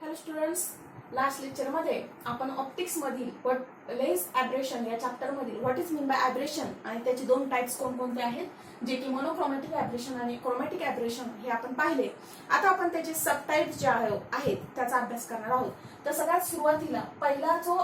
Hello students, last लेक्चरमध्ये आपण optics मधील लेन्स ॲब्रेशन या चॅप्टर मधील व्हॉट इज मीन बाय ॲब्रेशन आणि त्याचे दोन टाइप्स कोणकोणते आहेत जे की मोनोक्रोमॅटिक ॲब्रेशन आणि क्रोमॅटिक ॲब्रेशन हे आपण पाहिले. आता आपण त्याचे सब टाइप्स जे आहेत त्याचा अभ्यास करणार आहोत. तर सगळ्यात सुरुवातीला पहिला जो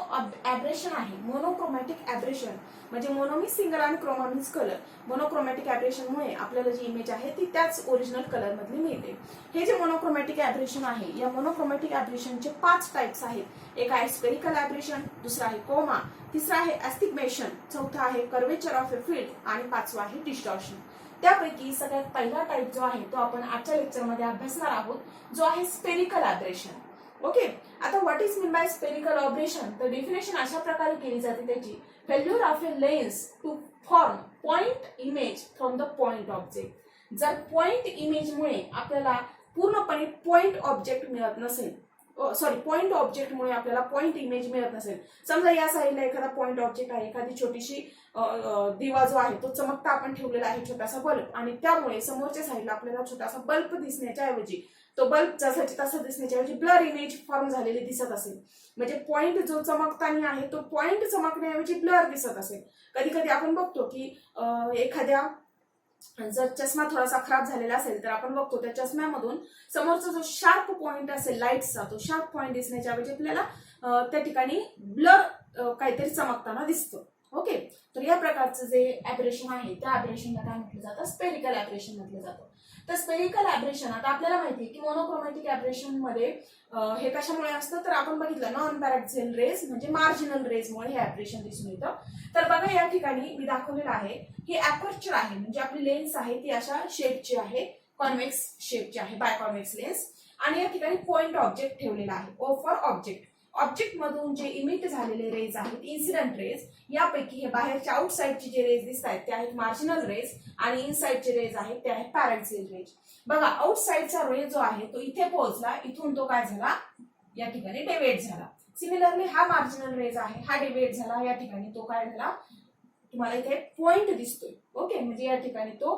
ॲब्रेशन आहे मोनोक्रोमॅटिक ॲब्रेशन म्हणजे मोनो मीन्स सिंगल आणि क्रोमा मीन्स कलर. मोनोक्रोमॅटिक ॲब्रेशनमुळे आपल्याला जी इमेज आहे ती त्याच ओरिजिनल कलर मधली मिळते. हे जे मोनोक्रोमॅटिक ॲब्रेशन आहे या मोनोक्रोमॅटिक ॲब्रेशनचे 5 टाइप्स आहेत. एक आहे स्पेरिकल ॲब्रेशन, दुसरा आहे कोमा, तिसरा आहे ॲस्टिग्मेशन, चौथा आहे कर्वेचर ऑफ ए फील्ड आणि पाचवा आहे डिस्टॉर्शन. त्यापैकी सगळ्यात पहिला टाइप जो आहे तो आपण आजच्या लेक्चरमध्ये अभ्यासणार आहोत जो आहे स्पेरिकल ॲब्रेशन. ओके, आता what is mean by spherical aberration तर डेफिनेशन अशा प्रकारे केली जाते त्याची. Failure of a lens to form point image from the point object. जर पॉइंट इमेजमुळे आपल्याला पूर्णपणे पॉइंट ऑब्जेक्ट मिळत नसेल, पॉइंट ऑब्जेक्टमुळे आपल्याला पॉइंट इमेज मिळत नसेल. समजा या साईडला एखादा पॉइंट ऑब्जेक्ट आहे, एखादी छोटीशी दिवा जो आहे तो चमकता आपण ठेवलेला आहे छोटासा बल्ब, आणि त्यामुळे समोरच्या साईडला आपल्याला छोटासा बल्ब दिसण्याच्या ऐवजी तो बल्ब जसाची तसा दिसण्याच्या ऐवजी ब्लर इमेज फॉर्म झालेली दिसत असेल. म्हणजे पॉइंट जो चमकताना आहे तो पॉइंट चमकण्याऐवजी ब्लर दिसत असेल. कधी कधी आपण बघतो की एखाद्या जर चष्मा थोडासा खराब झालेला असेल तर आपण बघतो त्या चष्म्यामधून समोरचा जो शार्प पॉइंट असेल लाईटचा तो शार्प पॉइंट दिसण्याच्या ऐवजी आपल्याला त्या ठिकाणी ब्लर काहीतरी चमकताना दिसतं. ओके, तर या प्रकारचं जे ॲब्रेशन आहे त्या ॲब्रेशनला काय म्हटलं जातं, स्पेरिकल ॲब्रेशन म्हटलं जातं. तर स्पेरिकल ॲब्रेशन आता आपल्याला माहिती आहे की मोनोक्रोमॅटिक ॲब्रेशन मध्ये हे कशामुळे असतं तर आपण बघितलं नॉन पॅरॅक्सियल रेज म्हणजे मार्जिनल रेजमुळे हे ॲब्रेशन दिसून येतं. तर बघा या ठिकाणी मी दाखवलेलं आहे ही ॲपर्चर आहे म्हणजे आपली लेन्स आहे ती अशा शेपची आहे, कॉन्व्हेक्स शेपची आहे, बायकॉन्व्हेक्स लेन्स. आणि या ठिकाणी पॉइंट ऑब्जेक्ट ठेवलेला आहे, ओ फॉर ऑब्जेक्ट. ऑब्जेक्ट मधून जे इमिट झालेले रेज आहेत इन्सिडेंट रेज, यापैकी हे बाहेरच्या आउटसाइडचे जे रेज दिसत आहेत ते आहेत मार्जिनल रेज आणि इनसाइडचे रेज आहेत ते आहेत पॅरॅक्सियल रेज. बघा आउटसाइडचा रे जो आहे तो इथे पोहोचला, इथून तो काय झाला या ठिकाणी डेव्हिएट झाला. सिमिलरली हा मार्जिनल रेज आहे, हा डेव्हिएट झाला, या ठिकाणी तो काय झाला तुम्हाला इथे पॉइंट दिसतोय. ओके, म्हणजे या ठिकाणी तो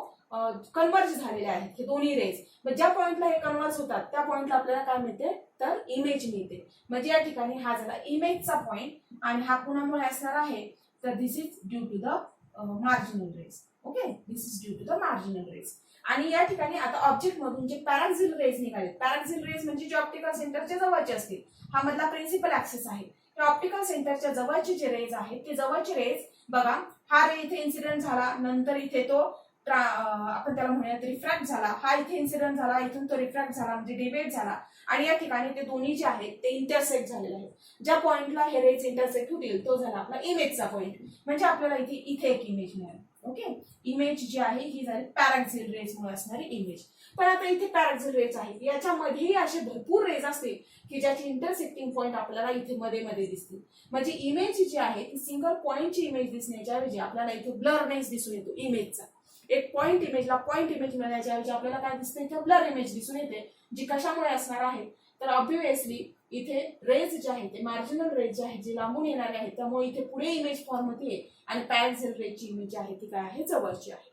कन्वर्ज झालेले आहेत हे दोन्ही रेज. मग ज्या पॉइंटला हे कन्वर्ज होतात त्या पॉइंटला आपल्याला काय मिळते तर इमेज मिळते. म्हणजे या ठिकाणी हा झाला इमेजचा पॉइंट आणि हा कुणामुळे असणार आहे तर this is due to the marginal rays. Okay, this is due to the marginal rays. आणि या ठिकाणी आता ऑब्जेक्ट मधून जे पॅरॅक्सिल रेज निघाले, पॅरॅक्सिल रेज म्हणजे जे ऑप्टिकल सेंटरच्या जवळचे असतील, हा मधला प्रिन्सिपल ऍक्सिस आहे. त्या ऑप्टिकल सेंटरच्या जवळचे जे रेज आहेत ते जवळचे रेज बघा, हा रे इथे इन्सिडेंट झाला, नंतर इथे तो आपण त्याला म्हणूयात रिफ्रॅक्ट झाला, हा इथे इन्सिडेंट झाला, इथून तो रिफ्रॅक्ट झाला म्हणजे डिव्हिएट झाला, आणि या ठिकाणी ते दोन्ही जे आहेत ते इंटरसेक्ट झालेले आहेत. ज्या पॉइंटला हे रेज इंटरसेक्ट होतील तो झाला आपला इमेजचा पॉइंट. म्हणजे आपल्याला इथे एक इमेज मिळाली. ओके, इमेज जी आहे ही झाली पॅरॅक्सिल रेज मुळे असणारी इमेज. पण आता इथे पॅरॅक्सिल रेज आहे, याच्यामध्येही असे भरपूर रेज असतील की ज्याची इंटरसेक्टिंग पॉइंट आपल्याला इथे मध्ये मध्ये दिसतील. म्हणजे इमेज जी आहे ती सिंगल पॉइंटची इमेज दिसण्याच्या ऐवजी आपल्याला इथे ब्लरनेस दिसून येतो इमेजचा. एक पॉइंट इमेजला पॉइंट इमेज मिळण्याच्या ऐवजी आपल्याला काय दिसते इथे ब्लर इमेज दिसून येते, जी कशामुळे असणार आहे तर ऑब्व्हियसली इथे रेज जे आहे ते मार्जिनल रेज जे आहे जे लांबून येणारे आहेत त्यामुळे इथे पुढे इमेज फॉर्म होते आणि पॅरॅक्सिल रेजची इमेज जी आहे ती काय आहे जवळची आहे.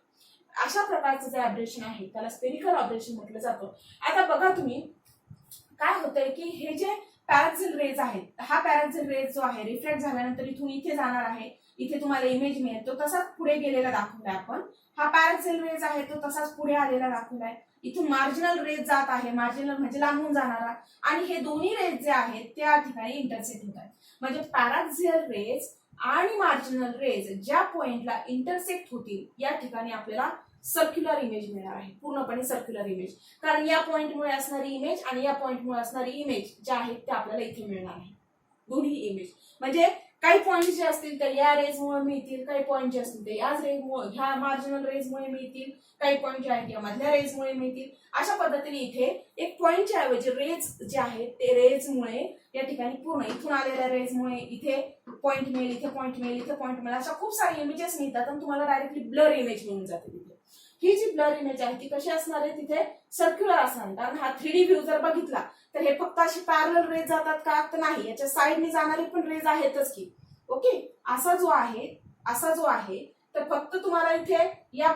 अशा प्रकारचं जे ॲब्रेशन आहे त्याला स्पेरिकल ॲब्रेशन म्हटलं जातं. आता बघा तुम्ही काय होतंय की हे जे पॅरॅक्सिल रेज आहेत, हा पॅरॅक्सिल रेज जो आहे रिफ्लेक्ट झाल्यानंतर इथून इथे जाणार आहे, इथे तुम्हाला इमेज मिळेल, तो तसाच पुढे गेलेला दाखवलाय आपण. हा पॅरॅक्सिल रेज आहे तो तसाच पुढे आलेला दाखवलाय. इथून मार्जिनल रेज जात आहे, मार्जिनल म्हणजे लांबून जाणारा, आणि हे दोन्ही रेज जे आहेत त्या ठिकाणी इंटरसेक्ट होत आहेत. म्हणजे पॅरॅक्सियल रेज आणि मार्जिनल रेज ज्या पॉइंटला इंटरसेक्ट होतील या ठिकाणी आपल्याला सर्क्युलर इमेज मिळणार आहे, पूर्णपणे सर्क्युलर इमेज. कारण या पॉइंटमुळे असणारी इमेज आणि या पॉइंटमुळे असणारी इमेज ज्या आहेत त्या आपल्याला इथे मिळणार आहे, दोन्ही इमेज. म्हणजे काही पॉइंट जे असतील तर या रेजमुळे मिळतील, काही पॉइंट जे असतील ते याच रेजमुळे ह्या मार्जिनल रेजमुळे मिळतील, काही पॉइंट जे आहेत या मधल्या रेजमुळे मिळतील. अशा पद्धतीने इथे एक पॉइंटच्या ऐवजी रेज जे आहेत ते रेजमुळे या ठिकाणी पूर्ण इथून आलेल्या रेजमुळे इथे पॉइंट मिळेल, इथे पॉइंट मिळेल, इथे पॉइंट मिळेल, अशा खूप सारे इमेजेस मिळतात आणि तुम्हाला डायरेक्टली ब्लर इमेज मिळून जाते. तिथे ही जी ब्लर इमेज आहे ती कशी असणार आहे तिथे सर्क्युलर असणार. कारण हा 3D व्ह्यू जर बघितला तर हे फक्त अशी पॅरलल रेज जातात का तर नाही, याच्या साईडने जाणारी पण रेज आहेतच की. ओके, असा जो आहे तर फक्त तुम्हाला इथे या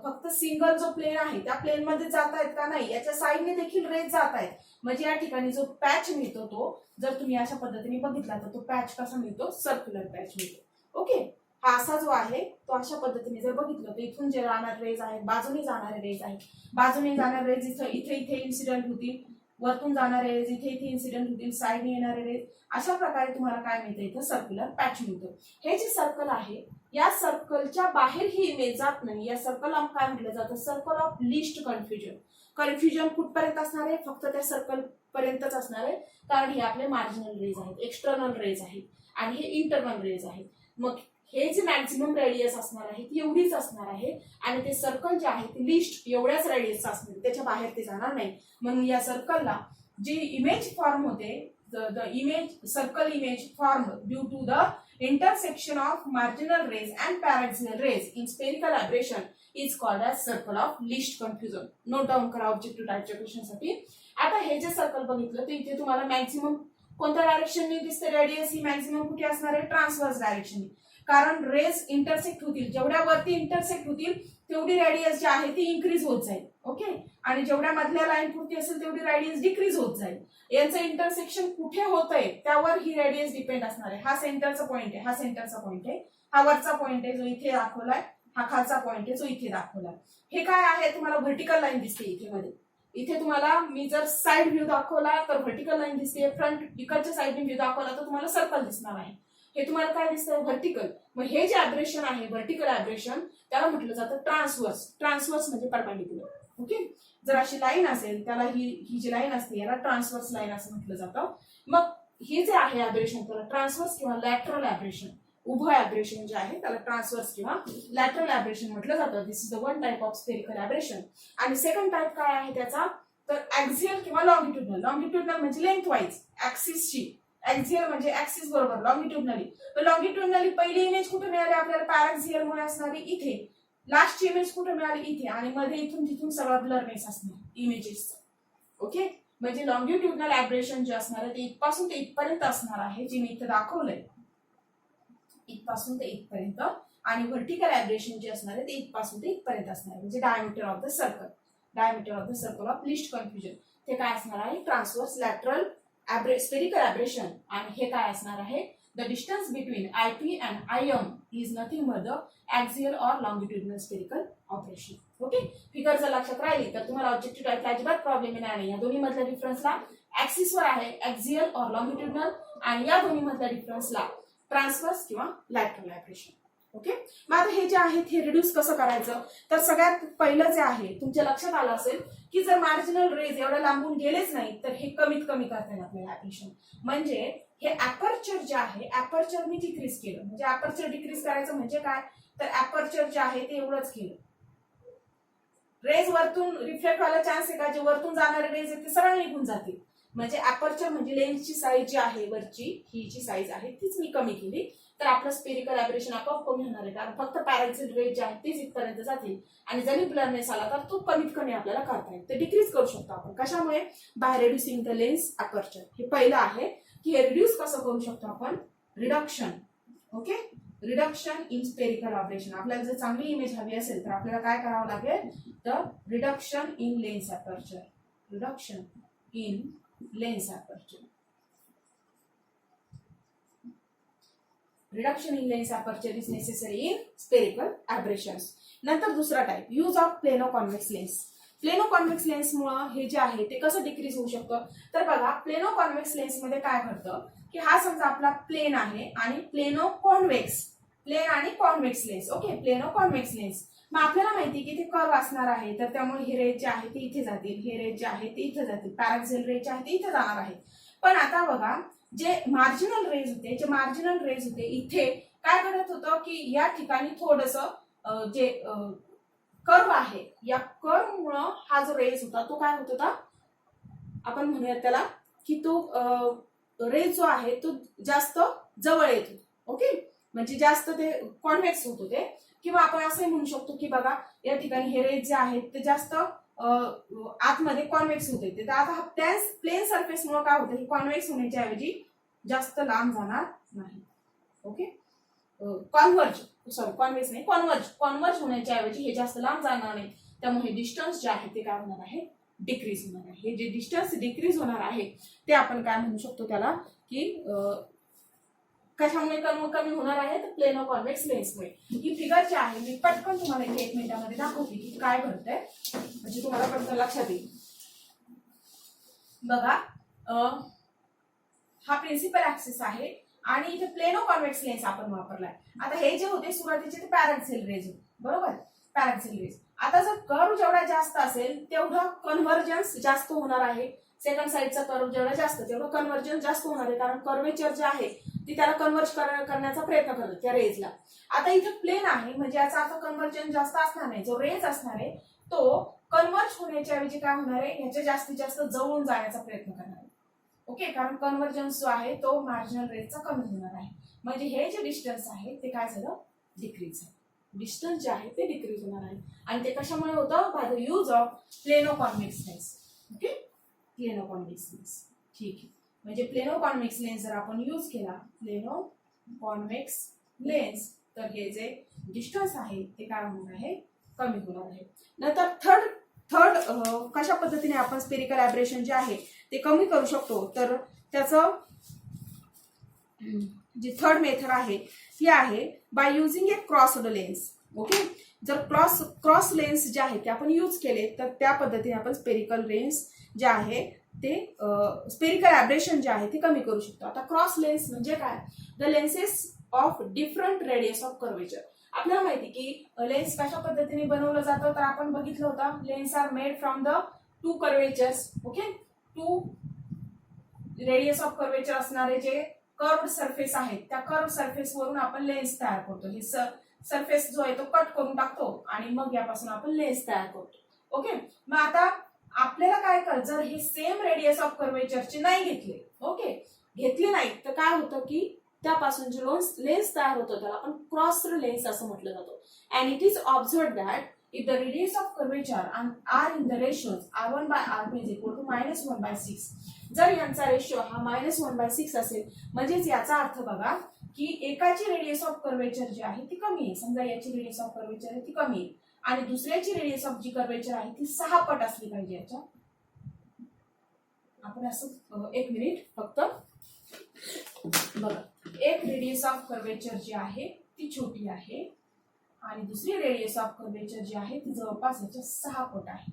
फक्त सिंगल जो प्लेन आहे त्या प्लेन मध्ये जात आहेत का नाही, याच्या साईडने देखील रेज जात आहेत. म्हणजे या ठिकाणी जो पॅच मिळतो तो जर तुम्ही अशा पद्धतीने बघितला तर तो पॅच कसा मिळतो, सर्क्युलर पॅच मिळतो. ओके, हा असा जो आहे तो अशा पद्धतीने जर बघितलं तर इथून जे जाणारे रेज आहेत, बाजूने जाणारे रेज आहेत, बाजूने जाणारे रेज इथे इन्सिडेंट होतील, वरतून जाणारे रेज इथे इन्सिडेंट होतील, साईडने येणारे रेज, अशा प्रकारे तुम्हाला काय मिळतं, इथं सर्क्युलर पॅच मिळतो. हे जे सर्कल आहे या सर्कलच्या बाहेर ही इमेज जात नाही. या सर्कलला काय म्हटलं जातं, circle of list confusion. Confusion कुठपर्यंत असणार आहे, फक्त त्या सर्कल पर्यंतच असणार आहे, कारण हे आपले मार्जिनल रेज आहेत, एक्सटर्नल रेज आहेत आणि हे इंटरनल रेज आहेत. मग हे जे मॅक्झिमम रेडियस असणार आहे ती एवढीच असणार आहे आणि ते सर्कल जे आहे ते लिस्ट एवढ्याच रेडियसचं असणार, त्याच्या बाहेर ते जाणार नाही. म्हणून या सर्कलला जी इमेज फॉर्म होते, the image circle image form due to the intersection of marginal rays and paraxial rays in spherical aberration is called as circle of least confusion. Note down करा ऑब्जेक्टिव्ह टाइपच्या क्वेश्चन साठी. आता हे जे circle बघितलं तर इथे तुम्हाला मॅक्झिमम कोणत्या डायरेक्शनने दिसते, रेडियस ही मॅक्झिमम कुठे असणार आहे, ट्रान्सव्हर्स डायरेक्शनने. कारण रेज इंटरसेक्ट होतील, जेवढ्या वरती इंटरसेक्ट होतील तेवढी रेडियस जी आहे ती इन्क्रीज होत जाईल. ओके, आणि जेवढ्या मधल्या लाईन पुरती असेल तेवढी रेडियस डिक्रीज होत जाईल. यांचं इंटरसेक्शन कुठे होत आहे त्यावर ही रेडियस डिपेंड असणार आहे. हा सेंटरचा पॉइंट आहे, हा सेंटरचा पॉइंट आहे, हा वरचा पॉइंट आहे जो इथे दाखवलाय, हा खालचा पॉइंट आहे जो इथे दाखवलाय. हे काय आहे, तुम्हाला व्हर्टिकल लाईन दिसते इथे मध्ये. इथे तुम्हाला मी जर साइड व्ह्यू दाखवला तर व्हर्टिकल लाईन दिसते, फ्रंट इकडच्या साइडने व्ह्यू दाखवला तर तुम्हाला सर्कल दिसणार आहे. हे तुम्हाला काय दिसतं, व्हर्टिकल. मग हे जे ॲब्रेशन आहे व्हर्टिकल ॲब्रेशन त्याला म्हटलं जातं ट्रान्सव्हर्स. ट्रान्सव्हर्स म्हणजे परपेंडिक्युलर. ओके, जर अशी लाईन असेल त्याला ही जी लाईन असते याला ट्रान्सव्हर्स लाईन असं म्हटलं जातं. मग हे जे आहे ॲब्रेशन त्याला ट्रान्सव्हर्स किंवा लॅटरल ॲब्रेशन, उभं ॲब्रेशन जे आहे त्याला ट्रान्सव्हर्स किंवा लॅटरल ॲब्रेशन म्हटलं जातं. This is the one type of spherical aberration. आणि सेकंड टाइप काय आहे त्याचा, तर ऍक्सियल किंवा लॉंगिट्युडनल. लॉंगिट्युडनल म्हणजे लेंथ वाईज ऍक्सिसची, ऍक्सियल म्हणजे ऍक्सिस बरोबर लॉंगिट्युडनली. तर लॉंगिट्युडनली पहिली इमेज कुठे मिळाली आपल्याला, पॅराक्सियल मुळे असणारी इथे, लास्टची इमेज कुठे मिळाली इथे, आणि मध्ये इथून तिथून सगळा ब्लरनेस असणार इमेजेस. ओके, म्हणजे लॉंगिट्युडनल ॲब्रेशन जे असणार आहे ते इथपासून ते इथपर्यंत असणार आहे, जे मी इथे दाखवलंय इथपासून ते इथपर्यंत. आणि व्हर्टिकल ॲब्रेशन जे असणार आहे ते इथपासून ते इथपर्यंत असणार आहे, म्हणजे diameter of the circle. Diameter of the circle of list confusion ते काय असणार आहे, ट्रान्सव्हर्स लॅटरल स्फेरिकल ॲब्रेशन. आणि हे काय असणार आहे, the distance between IP and IM is nothing but the axial or longitudinal spherical operation. Okay, figure जर लक्षात राहिली तर तुम्हाला ऑब्जेक्टिव्ह टाइपला अजिबात प्रॉब्लेम येणार नाही. या दोन्ही मधल्या डिफरन्सला ऍक्सिसवर आहे ऍक्सियल ऑर लॉंगिट्युडनल, आणि या दोन्ही मधल्या डिफरन्सला ट्रान्सव्हर्स किंवा लॅटरल ॲब्रेशन. ओके, मग आता हे जे आहे हे रिड्यूस कसं करायचं, तर सगळ्यात पहिलं जे आहे तुमच्या लक्षात आलं असेल की जर मार्जिनल रेज एवढ्या लांबून गेलेच नाही तर हे कमीत कमी करता येईल आपल्याला ॲब्रेशन. म्हणजे हे ॲपर्चर जे आहे ॲपर्चर मी डिक्रीज केलं, म्हणजे ॲपर्चर डिक्रीज करायचं म्हणजे काय, तर ॲपर्चर जे आहे ते एवढंच केलं. रेज वरतून रिफ्लेक्ट व्हायला चान्स आहे का, जे वरतून जाणारे रेज आहेत ते सरळ निघून जातील. म्हणजे ॲपर्चर म्हणजे लेन्सची साईज जी आहे वरची, ही जी साईज आहे तीच मी कमी केली, तर आपलं स्पेरिकल ॲब्रेशन आपोआप कमी होणार आहे. कारण फक्त पॅराक्सियल रेज जे आहे तेच इथपर्यंत जातील, आणि जरी ब्लरनेस आला तर तो कमीत कमी आपल्याला करता येईल. ते डिक्रीज करू शकतो आपण कशामुळे, by reducing the lens aperture. हे पहिलं आहे की हे रिड्यूस कसं करू शकतो आपण, reduction. Okay, reduction in spherical aberration. आपल्याला जर चांगली इमेज हवी असेल तर आपल्याला काय करावं लागेल, तर reduction in lens aperture. Reduction in lens aperture. Reduction in lens aperture is necessary in spherical aberrations. नंतर दुसरा type, use of plano convex lens. Plano convex लेन्समुळे हे जे आहे ते कसं डिक्रीज होऊ शकतं, तर बघा प्लेनो कॉन्व्हेक्स लेन्समध्ये काय घडतं की हा समजा आपला प्लेन आहे आणि प्लेनो कॉन्व्हेक्स, प्लेन आणि convex lens. Okay, plano convex lens. मग आपल्याला माहिती की ते कर्व असणार आहे, तर त्यामुळे हे रेज जे आहे ते इथे जातील, हे रेज जे आहे ते इथे जातील, पॅराक्सियल रेज जे आहे ते इथे जाणार आहे. पण आता बघा जे मार्जिनल रेज होते इथे काय घडत होतं की या ठिकाणी थोडंसं जे कर्व आहे या कर्व मुळे हा जो रेज होता तो काय होत होता, आपण म्हणूया त्याला की तो रेज जो आहे तो जास्त जवळ येत होता. ओके, म्हणजे जास्त ते कॉन्व्हेक्स होत होते, किंवा आपण असंही म्हणू शकतो की बघा या ठिकाणी हे रेज जे आहेत ते जास्त आतमध्ये कॉन्व्हेक्स होते. तर आता हा प्लेन सरफेस मुळे काय होतं, हे कॉन्व्हेक्स होण्याच्या ऐवजी जास्त लांब जाणार नाही. ओके, कॉन्व्हेक्स नाही, कॉन्व्हर्ज होण्याच्या ऐवजी हे जास्त लांब जाणार नाही, त्यामुळे डिस्टन्स जे आहे ते काय होणार आहे, डिक्रीज होणार आहे. हे जे डिस्टन्स डिक्रीज होणार आहे ते आपण काय म्हणू शकतो त्याला, की कशामुळे कमी होणार आहे, तर प्लेनो कॉन्व्हेक्स लेन्समुळे. ही फिगर जी आहे मी पटकन तुम्हाला इथे 1 मिनिटामध्ये दाखवते की काय घडतंय, म्हणजे तुम्हाला पटकन लक्षात येईल. बघा, हा प्रिन्सिपल ऍक्सिस आहे आणि इथे प्लेनो कॉन्व्हेक्स लेन्स आपण वापरलाय. आता हे जे होते सुरुवातीचे ते पॅरेक्सियल रेज होते, बरोबर, पॅरेक्सियल रेज. आता जर कर्व जेवढा जास्त असेल तेवढं कन्व्हर्जन्स जास्त होणार आहे. सेकंड साईडचा कर्व जेवढा जास्त तेवढं कन्व्हर्जन्स जास्त होणार आहे, कारण कर्वेचर जे आहे ती त्याला कन्व्हर्ज करण्याचा प्रयत्न करत त्या रेजला. आता इथे प्लेन आहे म्हणजे याचा अर्थ कन्व्हर्जन जास्त असणार नाही. जो रेज असणार आहे तो कन्व्हर्ज होण्याच्या ऐवजी काय होणार आहे, याच्या जास्तीत जास्त जवळून जाण्याचा प्रयत्न करणार आहे. ओके, कारण कन्व्हर्जन्स जो आहे तो मार्जिनल रेजचा कमी होणार आहे. म्हणजे हे जे डिस्टन्स आहे ते काय झालं, डिक्रीज झालं. डिस्टन्स जे आहे ते डिक्रीज होणार आहे आणि ते कशामुळे होतं, by the use of plano convex lens. Okay, plano convex lens. ठीक आहे, म्हणजे प्लेनो कॉन्व्हेक्स लेन्स जर आपण यूज केला, प्लेनो कॉन्व्हेक्स लेन्स, तर हे जे डिस्टन्स आहे ते काय होणार आहे, कमी होणार आहे. नंतर थर्ड कशा पद्धतीने आपण स्पेरिकल ॲब्रेशन जे आहे ते कमी करू शकतो, तर त्याचं जी थर्ड मेथड आहे ती आहे by using A crossed lens. Okay, जर क्रॉस लेन्स जे आहे ते आपण यूज केले तर त्या पद्धतीने आपण स्पेरिकल लेन्स जे आहे ते स्पेरिकल ॲब्रेशन जे आहे ते कमी करू शकतो. आता क्रॉस लेन्स म्हणजे काय, the lenses of different radius of curvature. आपल्याला माहिती की लेन्स कशा पद्धतीने बनवलं जातं, तर आपण बघितलं होतं, lens are made from the 2 curvatures. Okay, 2 radius of curvature असणारे जे कर्व्ड सरफेस आहेत त्या कर्व्ड सरफेस वरून आपण लेन्स तयार करतो. हे सरफेस जो आहे तो कट करून टाकतो आणि मग यापासून आपण लेन्स तयार करतो. ओके, मग आता आपल्याला काय कर, जर हे सेम रेडियस ऑफ कर्वेचरचे नाही घेतले, ओके, घेतले नाही तर काय होतं की त्यापासून जे लेन्स तयार होतो त्याला आपण क्रॉस्ड लेन्स असं म्हटलं जातं. And it is observed that if the radius of curvature are in the ratios r1/r2 is equal to -1/6, जर यांचा रेशिओ हा -1/6 असेल म्हणजेच याचा अर्थ बघा की एकाची रेडियस ऑफ कर्वेचर जी आहे ती कमी आहे. समजा याची रेडियस ऑफ कर्वेचर आहे ती कमी आहे आणि दुसऱ्याची रेडियस ऑफ जी कर्वेचर आहे ती 6 पट असली पाहिजे याच्या. आपण असं 1 मिनिट फक्त बघा, एक रेडियस ऑफ कर्वेचर जी आहे ती छोटी आहे आणि दुसरी रेडियस ऑफ कर्वेचर जी आहे ती जवळपास याच्या 6 पट आहे.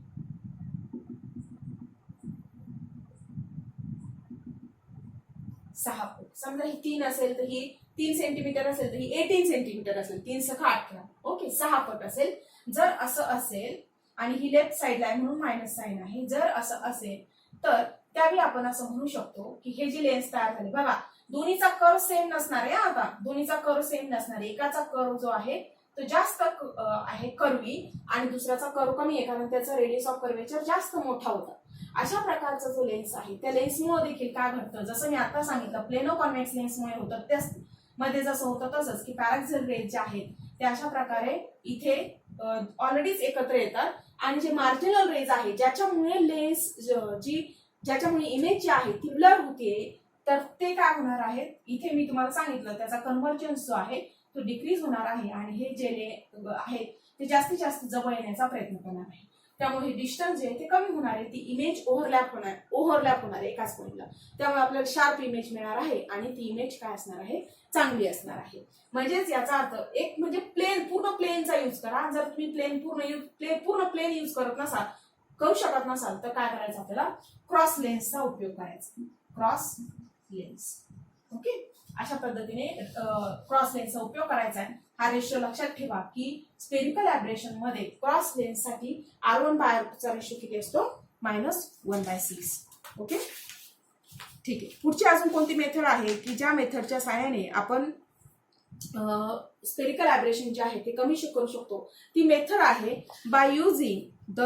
समजा ही 3 असेल तर ही 3 सेंटीमीटर असेल तर ही 18 सेंटीमीटर असेल, 3 6 18. ओके, 6 पट असेल. जर असं असेल आणि ही लेफ्ट साइडला आहे म्हणून मायनस साइन आहे, जर असं असेल तर त्यावेळी आपण असं म्हणू शकतो की हे जे लेन्स तयार झाले बघा, दोन्हीचा कर्व सेम नसणार आहे. आता दोन्हीचा कर्व सेम नसणार आहे, एकाचा कर्व जो आहे तो जास्त आहे कर्वी आणि दुसऱ्याचा कर्व कमी आहे कारण त्याचा रेडियस ऑफ कर्वेचर जास्त मोठा होता. अशा प्रकारचा जो लेन्स आहे त्या लेन्समुळे देखील काय घडतं, जसं मी आता सांगितलं प्लेनो कॉन्व्हेक्स लेन्समुळे होतं त्याच मध्ये जसं होतं तसंच की पॅरेक्सियल रेज जे आहेत ते अशा प्रकारे इथे ऑलरेडीच एकत्र येतात आणि जे मार्जिनल रेज आहे ज्याच्यामुळे लेन्स ज्याच्यामुळे इमेज जी आहे ती ब्लर होतीये, तर ते काय होणार आहेत, इथे मी तुम्हाला सांगितलं त्याचा कन्व्हर्जन्स जो आहे तो डिक्रीज होणार आहे आणि हे जे आहेत ते जास्तीत जास्त जवळ येण्याचा प्रयत्न करणार आहे. त्यामुळे डिस्टन्स जे आहे ते कमी होणार आहे, ती इमेज ओव्हरलॅप होणार आहे एकाच पॉइंटला. त्यामुळे आपल्याला शार्प इमेज मिळणार आहे आणि ती इमेज काय असणार आहे, चांगली असणार आहे. म्हणजेच याचा अर्थ एक म्हणजे पूर्ण प्लेनचा यूज करा. जर तुम्ही पूर्ण प्लेन यूज करू शकत नसाल तर काय करायचं, आपल्याला क्रॉस लेन्सचा उपयोग करायचा. Cross lens. ओके, अशा पद्धतीने क्रॉस लेन्सचा उपयोग करायचा आहे. हा रेशिओ लक्षात ठेवा की स्पेरिकल ॲब्रेशन मध्ये क्रॉस लेन्स साठी r1/r2 चा रेशिओ किती असतो, -1/6. ओके, ठीक आहे. पुढची अजून कोणती मेथड आहे की ज्या मेथडच्या सहाय्याने आपण स्पेरिकल ॲब्रेशन जे आहे ते कमी करू शकतो. ती मेथड आहे by using the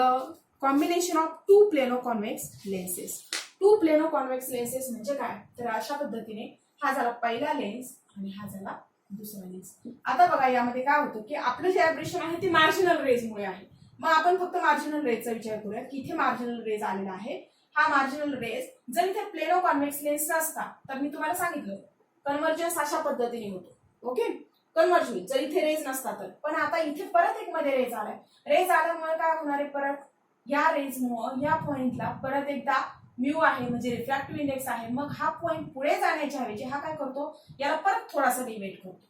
combination of 2 plano convex lenses. 2 plano convex lenses म्हणजे काय, तर अशा पद्धतीने हा झाला पहिला लेन्स आणि हा झाला दुसरा लेन्स. आता बघा यामध्ये काय होतं की आपलं जे ॲब्रेशन आहे ते मार्जिनल रेजमुळे आहे. मग आपण फक्त मार्जिनल रेजचा विचार करूया की इथे मार्जिनल रेज आलेला आहे. हा मार्जिनल रेज जर इथे प्लेनो कॉन्व्हेक्स लेन्स असता तर मी तुम्हाला सांगितलं कन्व्हर्जन्स अशा पद्धतीने होतो. ओके, कन्वर्ज होईल जर इथे रेज नसता तर. पण आता इथे परत एक मध्ये रेज आलाय. रेज आल्यामुळे काय होणार आहे, परत या रेजमुळे या पॉइंटला परत एकदा म्यू आहे म्हणजे रिफ्रॅक्टिव्ह इंडेक्स आहे. मग हा पॉइंट पुढे जाण्याच्या ऐवजी हा काय करतो, याला परत थोडासा डिव्हेट करतो.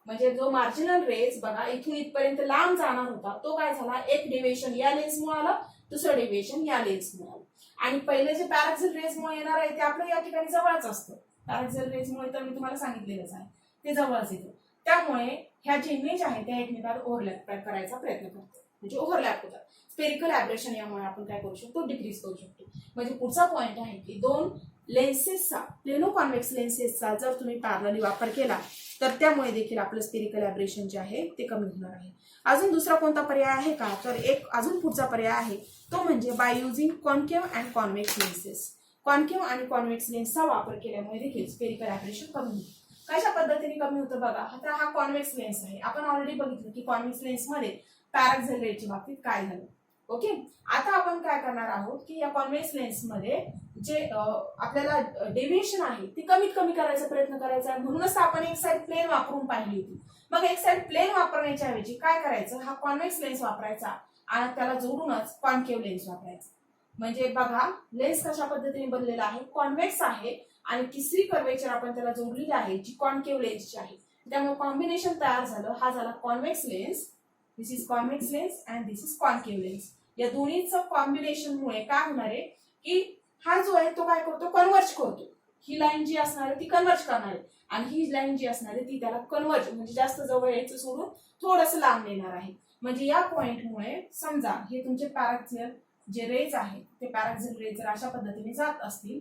म्हणजे जो मार्जिनल रेज बघा इथून इथपर्यंत लांब जाणार होता तो काय झाला, एक डिव्हिएशन या लेन्समुळे आलं, दुसरं डिव्हिएशन या लेन्समुळे आलं. आणि पहिले जे पॅरॅक्सिल रेजमुळे येणार आहे ते आपलं या ठिकाणी जवळच असतं. पॅरॅक्सिल रेजमुळे तर मी तुम्हाला सांगितलेलंच आहे ते जवळच येतं. त्यामुळे ह्या जे इमेज आहे त्या एकमेकांवर ओव्हरलॅप करायचा प्रयत्न करतात, म्हणजे ओव्हरलॅप होतात. स्पेरिकल ॲब्रेशन यामुळे आपण काय करू शकतो, डिक्रीज करू शकतो. म्हणजे पुढचा पॉइंट आहे की दोन लेन्सेसचा, प्लेनो कॉन्व्हेक्स लेन्सेसचा जर तुम्ही पॅरलली वापर केला तर त्यामुळे देखील आपलं स्पेरिकल ॲब्रेशन जे आहे ते कमी होणार आहे. अजून दुसरा कोणता पर्याय आहे का, तर एक अजून पुढचा पर्याय आहे तो म्हणजे by using concave and convex lenses. Concave आणि कॉन्व्हेक्स लेन्सचा वापर केल्यामुळे देखील स्पेरिकल ॲब्रेशन कमी होते. कशा पद्धतीने कमी होतं बघा. आता हा कॉन्व्हेक्स लेन्स आहे, आपण ऑलरेडी बघितलं की कॉन्व्हेक्स लेन्समध्ये पॅरॅक्सिल रेजच्या बाबतीत काय झालं. ओके, आता आपण काय करणार आहोत की या कॉन्व्हेक्स लेन्समध्ये जे आपल्याला डेव्हिएशन आहे ती कमीत कमी करायचा प्रयत्न करायचा आहे. म्हणूनच आपण एक साइड प्लेन वापरून पाहिली होती. मग एक साइड प्लेन वापरण्याच्या ऐवजी काय करायचं, हा कॉन्व्हेक्स लेन्स वापरायचा आणि त्याला जोडूनच कॉन्केव्ह लेन्स वापरायचा. म्हणजे बघा लेन्स कशा पद्धतीने बनलेला आहे, कॉन्व्हेक्स आहे आणि तिसरी कर्वेचर आपण त्याला जोडलेली आहे जी कॉन्केव्ह लेन्सची आहे. त्यामुळे कॉम्बिनेशन तयार झालं, हा झाला convex lens. This is convex lens and this is concave lens. या दोन्हीचं कॉम्बिनेशन मुळे काय होणार आहे की हा जो आहे तो काय करतो, कन्वर्ज करतो. ही लाईन जी असणार आहे ती कन्वर्ज करणार आहे आणि ही लाईन जी असणार आहे ती त्याला कन्वर्ज म्हणजे जास्त जवळ यायचं सोडून थोडंसं लांब नेणार आहे. म्हणजे या पॉइंटमुळे समजा हे तुमचे पॅरॅक्सिल जे रेज आहे ते पॅरॅक्सिल रेज जर अशा पद्धतीने जात असतील,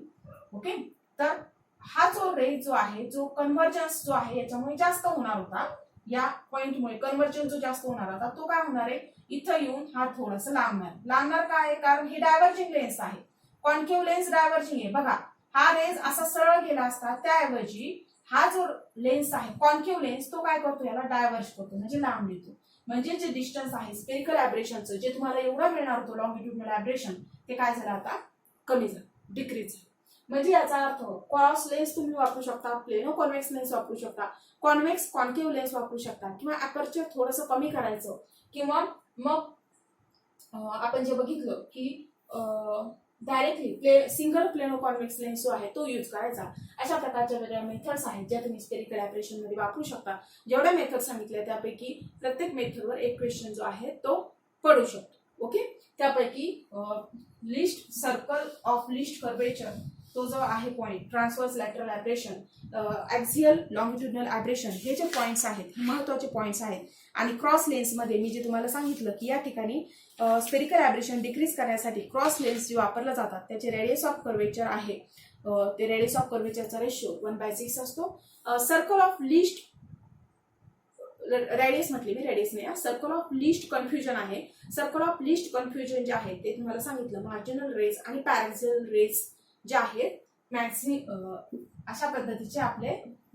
ओके, तर हा जो रेज जो आहे, जो कन्व्हर्जन्स जो आहे याच्यामुळे जास्त होणार होता. या पॉइंटमुळे कन्व्हर्जन जो जास्त होणार होता तो काय होणार आहे, इथं येऊन हा थोडंसं लांबणार. लांबणार काय आहे, कारण हे डायव्हर्जिंग लेन्स आहे. कॉन्केव्ह लेन्स डायव्हर्जिंग आहे. बघा हा रेज असा सरळ गेला असता, त्याऐवजी हा जो लेन्स आहे कॉन्केव्ह लेन्स तो काय करतो, याला डायव्हर्ज करतो म्हणजे लांब येतो. म्हणजे जे डिस्टन्स आहे स्पेरिकल ॲब्रेशनचं जे तुम्हाला एवढं मिळणार होतं लॉंगिट्युडनल ॲब्रेशन ते काय झालं आता, कमी झालं, डिक्रीज झालं. म्हणजे याचा अर्थ क्रॉस लेन्स तुम्ही वापरू शकता, प्लेनो कॉन्व्हेक्स लेन्स वापरू शकता, कॉन्व्हेक्स कॉन्केव्ह लेन्स वापरू शकता, किंवा अपर्चर थोडंसं कमी करायचं, किंवा मग आपण जे बघितलं की directly single plano convex lens जो आहे तो यूज करायचा. अशा प्रकारच्या वेगळ्या मेथड्स आहेत ज्या तुम्ही स्पेरिकल ॲब्रेशन मध्ये वापरू शकता. जेवढ्या मेथड सांगितल्या त्यापैकी प्रत्येक मेथडवर एक क्वेश्चन जो आहे तो पडू शकतो. ओके, त्यापैकी list circle of list curvature तो जो आहे पॉइंट, ट्रान्सवर्स लॅटरल ॲब्रेशन, ॲक्झियल लॉंगिट्युडनल ॲब्रेशन, हे जे पॉइंट्स आहेत हे महत्त्वाचे पॉइंट्स आहेत. आणि क्रॉस लेन्समध्ये मी जे तुम्हाला सांगितलं की या ठिकाणी स्पेरिकल ॲब्रेशन डिक्रीज करण्यासाठी क्रॉस लेन्स जे वापरले जातात त्याचे रेडियस ऑफ कर्वेचर आहे, ते रेडियस ऑफ कर्वेचरचा रेशो 1/6 असतो. सर्कल ऑफ लिस्ट रेडियस म्हटली मी, रेडियस नाही, सर्कल ऑफ लिस्ट कन्फ्युजन आहे. सर्कल ऑफ लिस्ट कन्फ्युजन जे आहे ते तुम्हाला सांगितलं मार्जिनल रेज आणि पॅरॅक्सिल रेज जे आहेत अशा पद्धतीचे आपले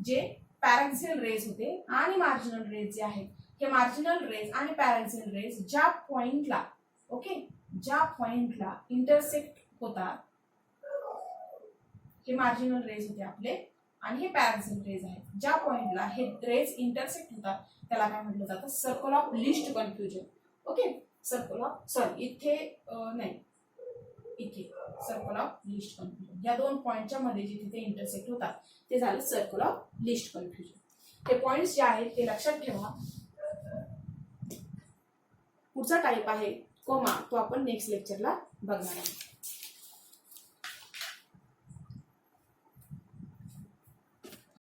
जे पॅरॅक्सिल रेज होते आणि मार्जिनल रेज जे आहेत, हे मार्जिनल रेज आणि पॅरॅक्सिल रेज ज्या पॉइंटला, ओके, ज्या पॉइंटला इंटरसेक्ट होतात हे मार्जिनल रेज होते आपले आणि हे पॅरॅक्सिल रेज आहेत. ज्या पॉइंटला हे रेज इंटरसेक्ट होतात त्याला काय म्हटलं जातं, circle of list confusion. Okay, circle of sorry इथे नाही, इथे सर्कल ऑफ लिस्ट कन्फ्युजन. या दोन पॉइंटच्या मध्ये जिथे ते इंटरसेक्ट होतात ते झालं सर्कल ऑफ लिस्ट कन्फ्युजन. हे पॉइंट्स जे आहेत ते लक्षात ठेवा. पुढचा टाईप आहे कोमा, तो आपण नेक्स्ट लेक्चरला बघणार आहोत.